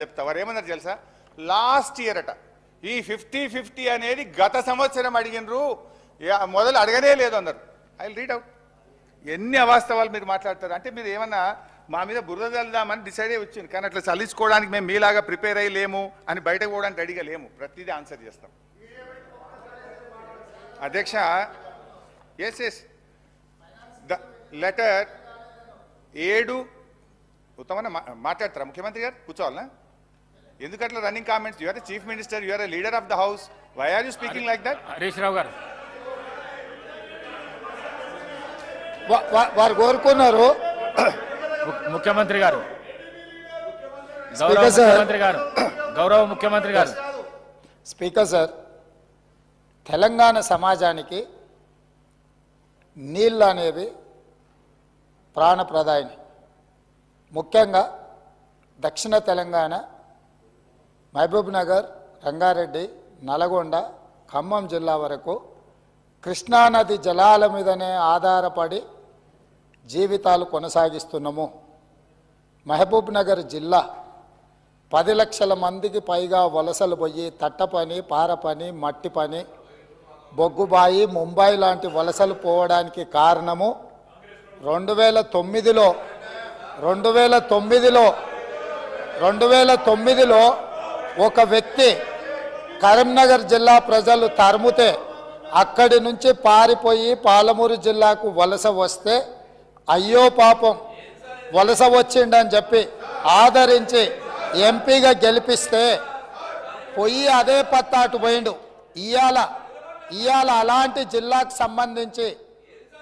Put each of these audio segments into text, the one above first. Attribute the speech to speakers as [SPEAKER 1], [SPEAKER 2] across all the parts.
[SPEAKER 1] చెప్తా వారు ఏమన్నారు తెలుసా లాస్ట్ ఇయర్ అట ఈ 50-50 అనేది గత సంవత్సరం అడిగినరు మొదలు అడగనే లేదు అన్నారు. I will read out. ఎన్ని అవాస్తవాలు మీరు మాట్లాడతారు అంటే మీరు ఏమన్నా మా మీద బురద చల్లుదామని డిసైడ్ అయ్యి వచ్చింది, కానీ అట్లా చల్లించుకోవడానికి మేము మీలాగా ప్రిపేర్ అయ్యి లేము అని బయటకు పోవడానికి రెడీగా లేము. ప్రతిదీ ఆన్సర్ చేస్తాం అధ్యక్ష. ఎస్ ఎస్ ద లెటర్ 7 ఉత్తమన్న మాట్లాడతారా ముఖ్యమంత్రి గారు? కూర్చోవాలనా? ఎందుకట్లా running comments? You are the chief minister, you are the leader of the house, why are you speaking like that?
[SPEAKER 2] Harish Rao garu
[SPEAKER 3] వారు కోరుకున్నారు.
[SPEAKER 2] ముఖ్యమంత్రి గారు, గౌరవ ముఖ్యమంత్రి గారు.
[SPEAKER 3] స్పీకర్ సార్, తెలంగాణ సమాజానికి నీళ్ళు అనేవి ప్రాణప్రదాయిని. ముఖ్యంగా దక్షిణ తెలంగాణ మహబూబ్ నగర్, రంగారెడ్డి, నల్గొండ, ఖమ్మం జిల్లా వరకు కృష్ణానది జలాల మీదనే ఆధారపడి జీవితాలు కొనసాగిస్తున్నాము. మహబూబ్ నగర్ జిల్లా 10 లక్షల మందికి పైగా వలసలు పోయి తట్ట పని, పార పని, మట్టి పని, బొగ్గుబాయి, ముంబై లాంటి వలసలు పోవడానికి కారణము 2009లో ఒక వ్యక్తి కరీంనగర్ జిల్లా ప్రజలు తరుముతే అక్కడి నుంచి పారిపోయి పాలమూరు జిల్లాకు వలస వస్తే అయ్యో పాపం వలస వచ్చిండని చెప్పి ఆదరించి ఎంపీగా గెలిపిస్తే పోయి అదే పత్తాటు పోయిండు. ఇవాళ అలాంటి జిల్లాకు సంబంధించి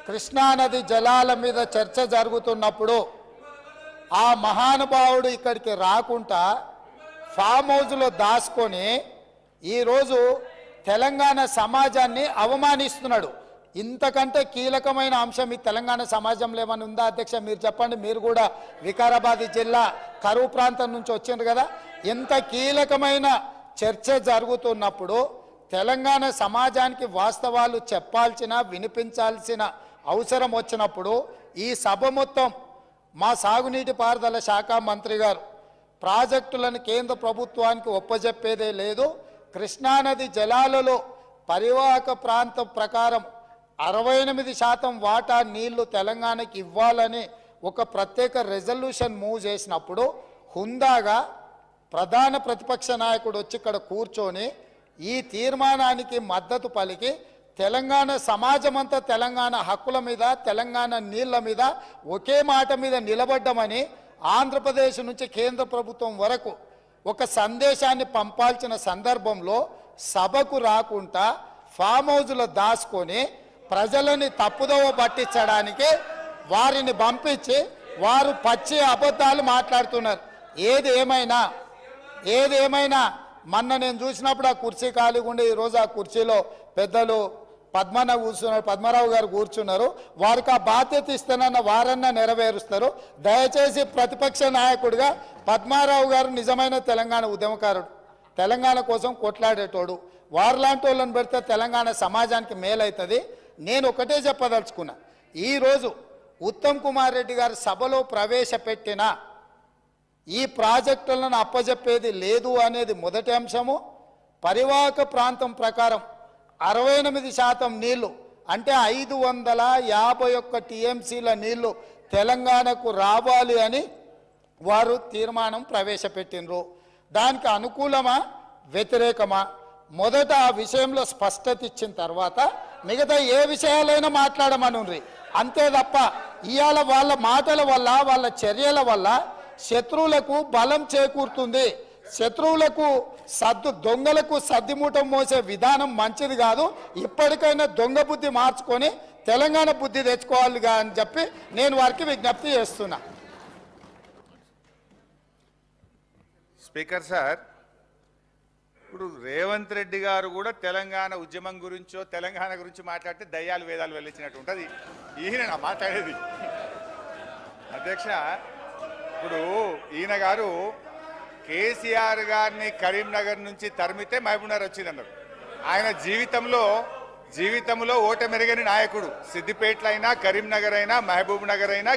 [SPEAKER 3] కృష్ణానది జలాల మీద చర్చ జరుగుతున్నప్పుడు ఆ మహానుభావుడు ఇక్కడికి రాకుండా ఫామ్ హౌస్లో దాచుకొని ఈరోజు తెలంగాణ సమాజాన్ని అవమానిస్తున్నాడు. ఇంతకంటే కీలకమైన అంశం ఈ తెలంగాణ సమాజంలో ఏమైనా ఉందా అధ్యక్ష? మీరు చెప్పండి. మీరు కూడా వికారాబాద్ జిల్లా కరువు ప్రాంతం నుంచి వచ్చిండ్రు కదా. ఇంత కీలకమైన చర్చ జరుగుతున్నప్పుడు తెలంగాణ సమాజానికి వాస్తవాలు చెప్పాల్సిన, వినిపించాల్సిన అవసరం వచ్చినప్పుడు ఈ సభ మొత్తం మా సాగునీటి పారుదల శాఖ మంత్రి గారు ప్రాజెక్టులను కేంద్ర ప్రభుత్వానికి ఒప్పజెప్పేదే లేదు, కృష్ణానది జలాలలో పరివాహక ప్రాంతం ప్రకారం 68% వాటా నీళ్లు తెలంగాణకి ఇవ్వాలని ఒక ప్రత్యేక రెజల్యూషన్ మూవ్ చేసినప్పుడు హుందాగా ప్రధాన ప్రతిపక్ష నాయకుడు వచ్చి ఇక్కడ కూర్చొని ఈ తీర్మానానికి మద్దతు పలికి తెలంగాణ సమాజమంతా తెలంగాణ హక్కుల మీద, తెలంగాణ నీళ్ల మీద ఒకే మాట మీద నిలబడ్డమని ఆంధ్రప్రదేశ్ నుంచి కేంద్ర ప్రభుత్వం వరకు ఒక సందేశాన్ని పంపాల్సిన సందర్భంలో సభకు రాకుండా ఫామ్ హౌస్లో దాచుకొని ప్రజలని తప్పుదోవ పట్టించడానికి వారిని పంపించి వారు పచ్చి అబద్ధాలు మాట్లాడుతున్నారు. ఏది ఏమైనా మొన్న నేను చూసినప్పుడు ఆ కుర్చీ ఖాళీగా ఉండే ఈరోజు ఆ కుర్చీలో పెద్దలు పద్మరావు గారు కూర్చున్నారు. వారికి ఆ బాధ్యత ఇస్తానన్న వారన్నా నెరవేరుస్తారు. దయచేసి ప్రతిపక్ష నాయకుడిగా పద్మారావు గారు నిజమైన తెలంగాణ ఉద్యమకారుడు, తెలంగాణ కోసం కొట్లాడేటోడు. వారిలాంటి వాళ్ళని పెడితే తెలంగాణ సమాజానికి మేలవుతుంది. నేను ఒకటే చెప్పదలుచుకున్నా, ఈరోజు ఉత్తమ్ కుమార్ రెడ్డి గారు సభలో ప్రవేశపెట్టిన ఈ ప్రాజెక్టులను అప్పజెప్పేది లేదు అనేది మొదటి అంశము. పరివాహక ప్రాంతం ప్రకారం 68% నీళ్లు అంటే 551 టీఎంసీల నీళ్లు తెలంగాణకు రావాలి అని వారు తీర్మానం ప్రవేశపెట్టినరు. దానికి అనుకూలమా వ్యతిరేకమా మొదట ఆ విషయంలో స్పష్టత ఇచ్చిన తర్వాత మిగతా ఏ విషయాలైనా మాట్లాడమనుండ్రి. అంతే తప్ప ఇవాళ వాళ్ళ మాటల వల్ల, వాళ్ళ చర్యల వల్ల శత్రువులకు బలం చేకూరుతుంది. శత్రువులకు దొంగలకు సద్దిమూటం మోసే విధానం మంచిది కాదు. ఇప్పటికైనా దొంగ బుద్ధి మార్చుకొని తెలంగాణ బుద్ధి తెచ్చుకోవాలిగా అని చెప్పి నేను వారికి విజ్ఞప్తి చేస్తున్నా.
[SPEAKER 1] స్పీకర్ సార్, ఇప్పుడు రేవంత్ రెడ్డి గారు కూడా తెలంగాణ ఉద్యమం గురించో తెలంగాణ గురించి మాట్లాడితే దయ్యాలు వేదాలు వెళ్ళించినట్టు ఉంటుంది. ఈయన మాట్లాడేది అధ్యక్ష. ఇప్పుడు ఈయన గారు కేసీఆర్ గారిని కరీంనగర్ నుంచి తరిమితే మహబూబ్నగర్ వచ్చిందన్నారు. ఆయన జీవితంలో ఓటమెరగని నాయకుడు. సిద్దిపేటలో అయినా, కరీంనగర్ అయినా, మహబూబ్ నగర్ అయినా